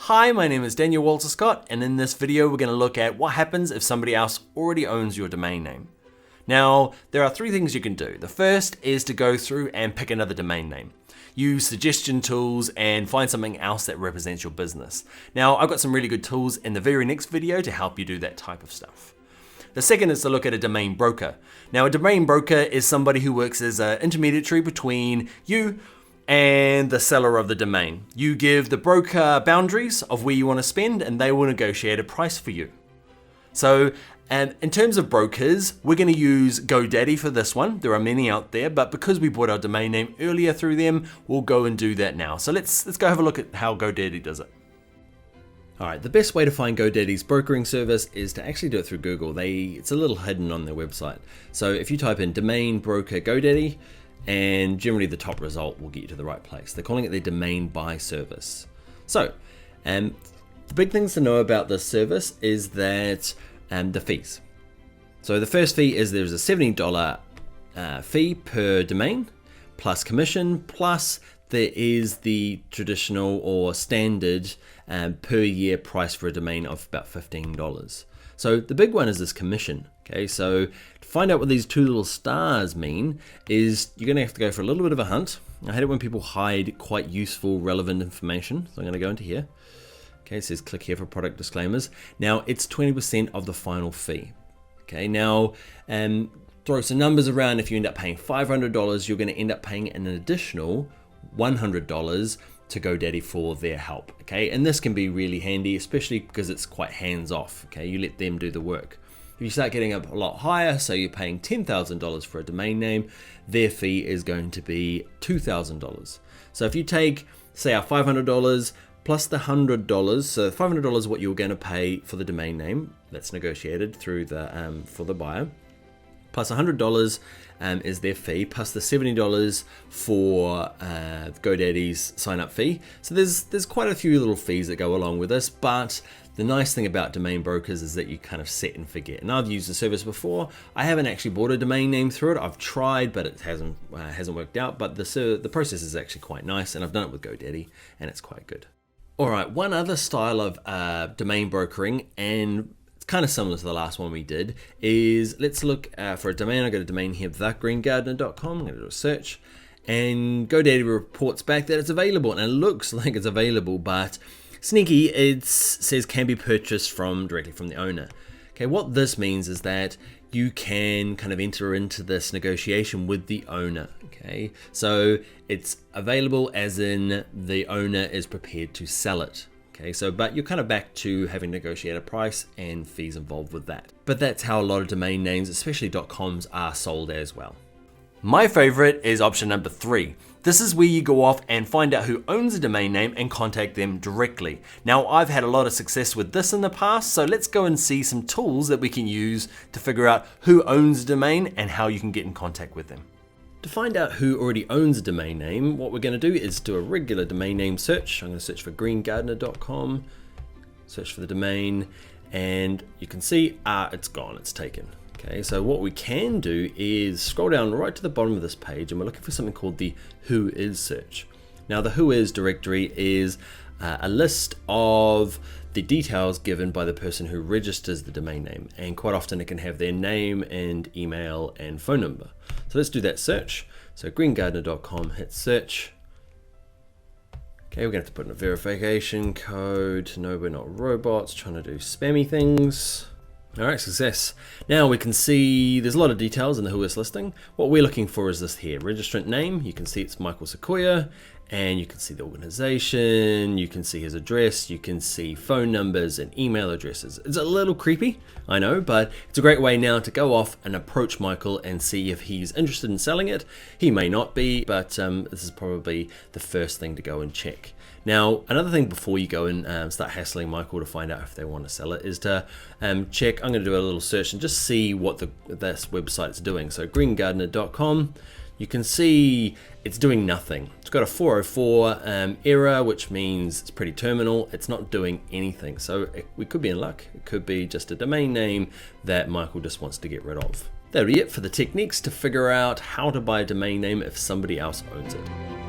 Hi, my name is Daniel Walter Scott, and in this video we're going to look at what happens if somebody else already owns your domain name. Now, there are three things you can do. The first is to go through and pick another domain name. Use suggestion tools and find something else that represents your business. Now, I've got some really good tools in the very next video to help you do that type of stuff. The second is to look at a domain broker. Now, a domain broker is somebody who works as an intermediary between you and the seller of the domain. You give the broker boundaries of where you want to spend and they will negotiate a price for you. So in terms of brokers, we're going to use GoDaddy for this one. There are many out there, but because we bought our domain name earlier through them, we'll go and do that now. So let's go have a look at how GoDaddy does it. All right, the best way to find GoDaddy's brokering service is to actually do it through Google. It's a little hidden on their website. So if you type in domain broker GoDaddy, and generally the top result will get you to the right place. They're calling it their domain buy service. So the big things to know about this service is that the fees. So the first fee is there's a $70 fee per domain plus commission, plus there is the traditional or standard per year price for a domain of about $15. So the big one is this commission. Okay, so to find out what these two little stars mean is you're gonna have to go for a little bit of a hunt. I hate it when people hide quite useful, relevant information. So I'm gonna go into here. Okay, it says click here for product disclaimers. Now it's 20% of the final fee. Okay, now throw some numbers around. If you end up paying $500, you're gonna end up paying an additional $100 to GoDaddy for their help. Okay, and this can be really handy, especially because it's quite hands-off. Okay, you let them do the work. If you start getting up a lot higher, so you're paying $10,000 for a domain name, their fee is going to be $2,000. So if you take, say, our $500 plus the $100, so $500 is what you're going to pay for the domain name that's negotiated through the for the buyer, plus $100 is their fee, plus the $70 for GoDaddy's sign-up fee. So there's quite a few little fees that go along with this, but the nice thing about domain brokers is that you kind of set and forget. And I've used the service before. I haven't actually bought a domain name through it. I've tried, but it hasn't worked out. But the process is actually quite nice, and I've done it with GoDaddy, and it's quite good. All right, one other style of domain brokering, and kind of similar to the last one we did, is let's look for a domain. I got a domain here, thegreengardener.com. I'm going to do a search, and GoDaddy reports back that it's available, and it looks like it's available, but sneaky, it says can be purchased directly from the owner. Okay, what this means is that you can kind of enter into this negotiation with the owner. Okay, so it's available as in the owner is prepared to sell it. Okay, so but you're kind of back to having to negotiate a price and fees involved with that. But that's how a lot of domain names, especially .coms, are sold as well. My favorite is option number 3. This is where you go off and find out who owns a domain name and contact them directly. Now, I've had a lot of success with this in the past, so let's go and see some tools that we can use to figure out who owns a domain and how you can get in contact with them. To find out who already owns a domain name, what we're going to do is do a regular domain name search. I'm going to search for greengardener.com, search for the domain, and you can see, it's gone, it's taken. Okay, so what we can do is scroll down right to the bottom of this page, and we're looking for something called the Who Is search. Now, the Who Is directory is a list of the details given by the person who registers the domain name, and quite often it can have their name and email and phone number. So let's do that search. So greengardener.com, hit search. Okay, we're gonna have to put in a verification code. No, we're not robots trying to do spammy things. All right, success. Now we can see there's a lot of details in the Who Is listing. What we're looking for is this here, registrant name. You can see it's Michael Sequoia, and you can see the organization, you can see his address, you can see phone numbers and email addresses. It's a little creepy, I know, but it's a great way now to go off and approach Michael and see if he's interested in selling it. He may not be, but this is probably the first thing to go and check. Now, another thing before you go and start hassling Michael to find out if they want to sell it is to check. I'm going to do a little search and just see what this website's doing. So greengardener.com, you can see it's doing nothing. It's got a 404 error, which means it's pretty terminal. It's not doing anything. So we could be in luck. It could be just a domain name that Michael just wants to get rid of. That'll be it for the techniques to figure out how to buy a domain name if somebody else owns it.